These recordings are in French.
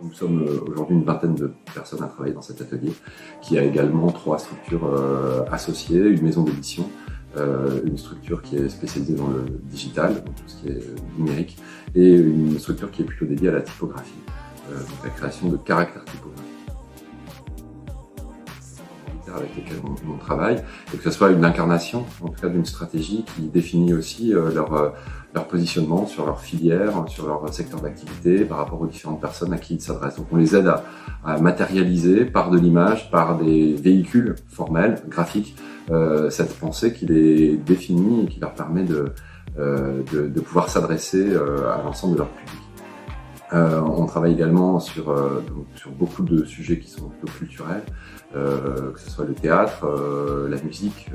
Nous sommes aujourd'hui une vingtaine de personnes à travailler dans cet atelier, qui a également 3 structures associées, une maison d'édition, une structure qui est spécialisée dans le digital, donc tout ce qui est numérique, et une structure qui est plutôt dédiée à la typographie, donc la création de caractères typographiques avec lesquels on travaille, et que ce soit une incarnation, en tout cas, d'une stratégie qui définit aussi leur positionnement sur leur filière, sur leur secteur d'activité, par rapport aux différentes personnes à qui ils s'adressent. Donc on les aide à matérialiser par de l'image, par des véhicules formels, graphiques, cette pensée qui les définit et qui leur permet de pouvoir s'adresser à l'ensemble de leur public. On travaille également sur beaucoup de sujets qui sont plutôt culturels, que ce soit le théâtre, la musique,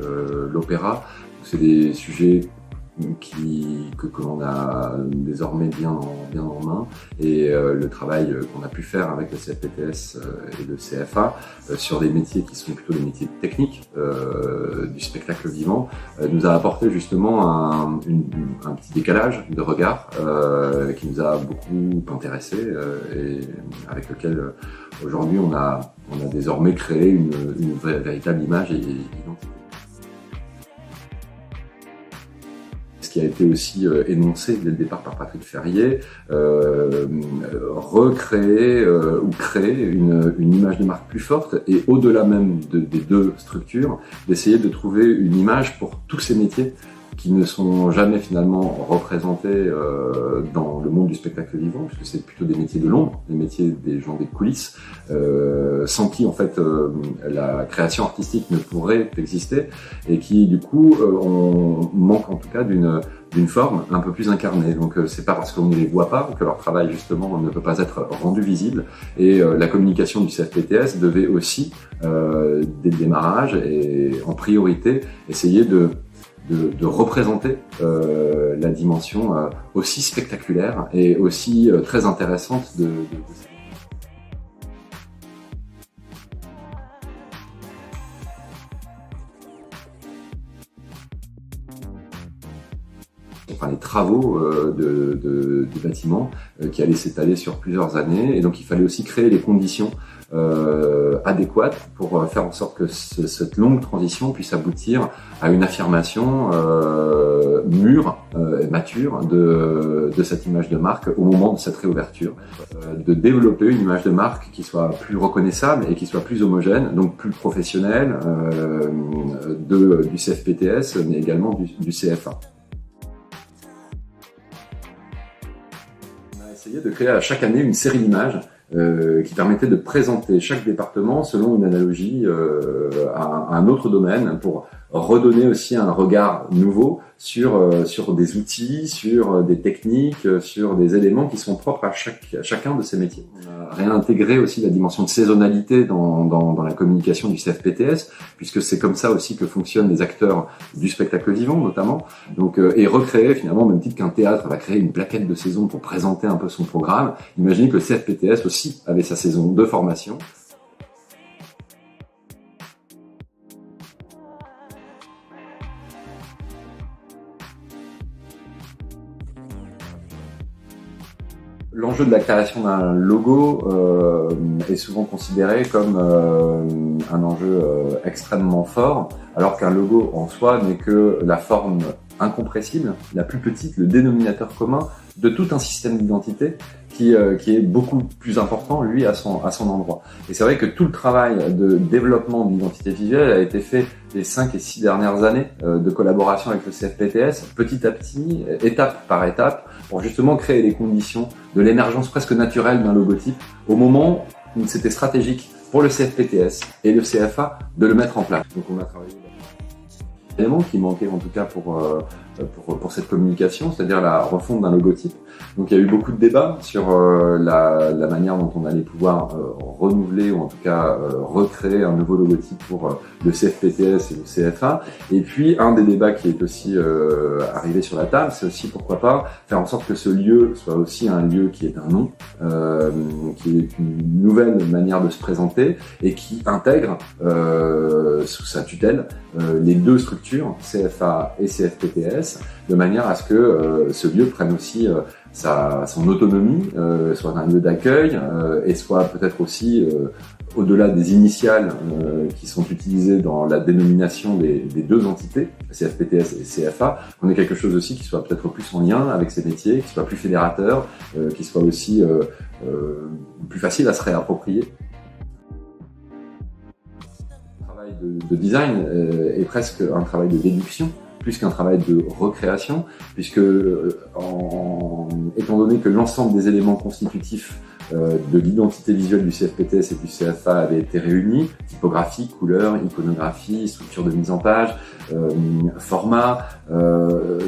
l'opéra. C'est des sujets que l'on a désormais bien en main, et le travail qu'on a pu faire avec le CFPTS et le CFA sur des métiers qui sont plutôt des métiers techniques du spectacle vivant nous a apporté justement un petit décalage de regard qui nous a beaucoup intéressés et avec lequel aujourd'hui on a désormais créé une véritable image et identité. Ce qui a été aussi énoncé dès le départ par Patrick Ferrier, recréer ou créer une image de marque plus forte, et au-delà même des 2 structures, d'essayer de trouver une image pour tous ces métiers qui ne sont jamais finalement représentés dans le monde du spectacle vivant, puisque c'est plutôt des métiers de l'ombre, des métiers des gens des coulisses, sans qui en fait la création artistique ne pourrait exister, et qui du coup on manque en tout cas d'une forme un peu plus incarnée. Donc c'est pas parce qu'on ne les voit pas que leur travail justement ne peut pas être rendu visible, et la communication du CFPTS devait aussi dès le démarrage et en priorité essayer de représenter la dimension aussi spectaculaire et aussi très intéressante de cette. Enfin, les travaux du bâtiment qui allaient s'étaler sur plusieurs années, et donc il fallait aussi créer les conditions adéquates pour faire en sorte que cette longue transition puisse aboutir à une affirmation mûre et mature de cette image de marque au moment de cette réouverture, de développer une image de marque qui soit plus reconnaissable et qui soit plus homogène, donc plus professionnelle du CFPTS mais également du CFA. On a essayé de créer à chaque année une série d'images qui permettait de présenter chaque département selon une analogie à un autre domaine, pour redonner aussi un regard nouveau sur des outils, sur des techniques, sur des éléments qui sont propres à chacun de ces métiers. On a réintégré aussi la dimension de saisonnalité dans la communication du CFPTS, puisque c'est comme ça aussi que fonctionnent les acteurs du spectacle vivant notamment. Donc, et recréer finalement, au même titre qu'un théâtre va créer une plaquette de saison pour présenter un peu son programme, imaginez que le CFPTS aussi avait sa saison de formation. L'enjeu de la création d'un logo est souvent considéré comme un enjeu extrêmement fort, alors qu'un logo en soi n'est que la forme incompressible, la plus petite, le dénominateur commun de tout un système d'identité qui est beaucoup plus important, lui, à son endroit. Et c'est vrai que tout le travail de développement de l'identité visuelle a été fait les 5 et 6 dernières années de collaboration avec le CFPTS, petit à petit, étape par étape, pour justement créer les conditions de l'émergence presque naturelle d'un logotype au moment où c'était stratégique pour le CFPTS et le CFA de le mettre en place. Donc on a travaillé élément qui manquait en tout cas pour cette communication, c'est-à-dire la refonte d'un logotype. Donc il y a eu beaucoup de débats sur la manière dont on allait pouvoir renouveler ou en tout cas recréer un nouveau logotype pour le CFPTS et le CFA. Et puis un des débats qui est aussi arrivé sur la table, c'est aussi pourquoi pas faire en sorte que ce lieu soit aussi un lieu qui est un nom, qui est une nouvelle manière de se présenter et qui intègre sous sa tutelle les 2 structures, CFA et CFPTS, de manière à ce que ce lieu prenne aussi son autonomie, soit un lieu d'accueil, et soit peut-être aussi au-delà des initiales qui sont utilisées dans la dénomination des deux entités, CFPTS et CFA, qu'on ait quelque chose aussi qui soit peut-être plus en lien avec ces métiers, qui soit plus fédérateur, qui soit aussi plus facile à se réapproprier. Le travail de design est presque un travail de déduction, plus qu'un travail de recréation, puisque étant donné que l'ensemble des éléments constitutifs de l'identité visuelle du CFPTS et du CFA avait été réunis, typographie, couleur, iconographie, structure de mise en page, format,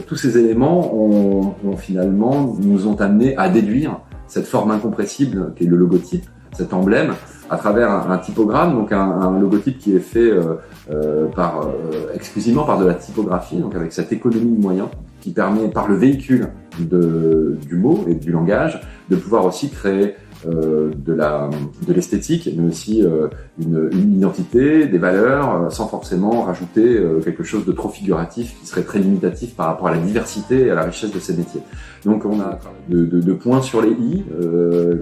tous ces éléments finalement nous ont amené à déduire cette forme incompressible qu'est le logotype, cet emblème, à travers un typogramme, donc un logotype qui est fait exclusivement par de la typographie, donc avec cette économie de moyens qui permet par le véhicule du mot et du langage de pouvoir aussi créer de l'esthétique, mais aussi une identité, des valeurs, sans forcément rajouter quelque chose de trop figuratif qui serait très limitatif par rapport à la diversité et à la richesse de ces métiers. Donc on a de points sur les i,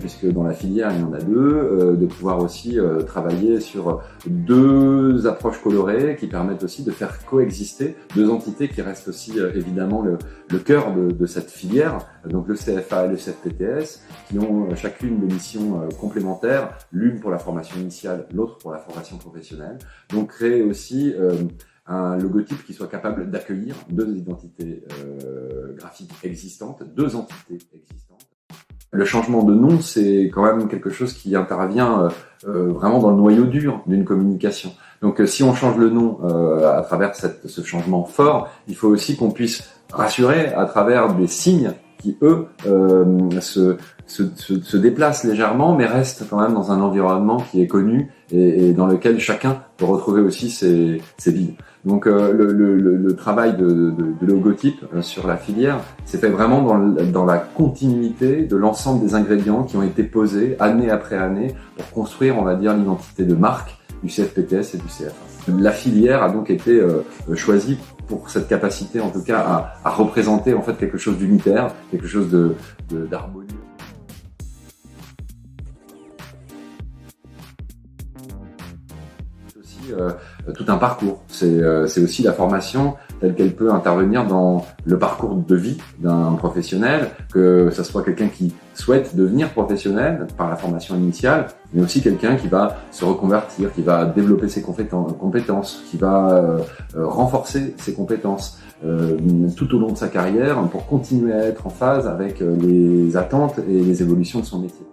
puisque dans la filière il y en a deux, de pouvoir aussi travailler sur deux approches colorées qui permettent aussi de faire coexister deux entités qui restent aussi évidemment le cœur de cette filière, donc le CFA et le CFPTS, qui ont chacune des missions complémentaires, l'une pour la formation initiale, l'autre pour la formation professionnelle. Donc créer aussi un logotype qui soit capable d'accueillir deux identités graphiques existantes, deux entités existantes. Le changement de nom, c'est quand même quelque chose qui intervient vraiment dans le noyau dur d'une communication. Donc si on change le nom à travers ce changement fort, il faut aussi qu'on puisse rassurer à travers des signes qui, eux, se déplacent légèrement, mais restent quand même dans un environnement qui est connu et dans lequel chacun peut retrouver aussi ses billes. Donc le travail de logotype sur la filière s'est fait vraiment dans la continuité de l'ensemble des ingrédients qui ont été posés année après année pour construire, on va dire, l'identité de marque du CFPTS et du CFA. La filière a donc été choisie pour cette capacité, en tout cas, à représenter en fait quelque chose d'unitaire, quelque chose d'harmonieux. C'est aussi tout un parcours. C'est aussi la formation telle qu'elle peut intervenir dans le parcours de vie d'un professionnel, que ce soit quelqu'un qui souhaite devenir professionnel par la formation initiale, mais aussi quelqu'un qui va se reconvertir, qui va développer ses compétences, qui va renforcer ses compétences tout au long de sa carrière pour continuer à être en phase avec les attentes et les évolutions de son métier.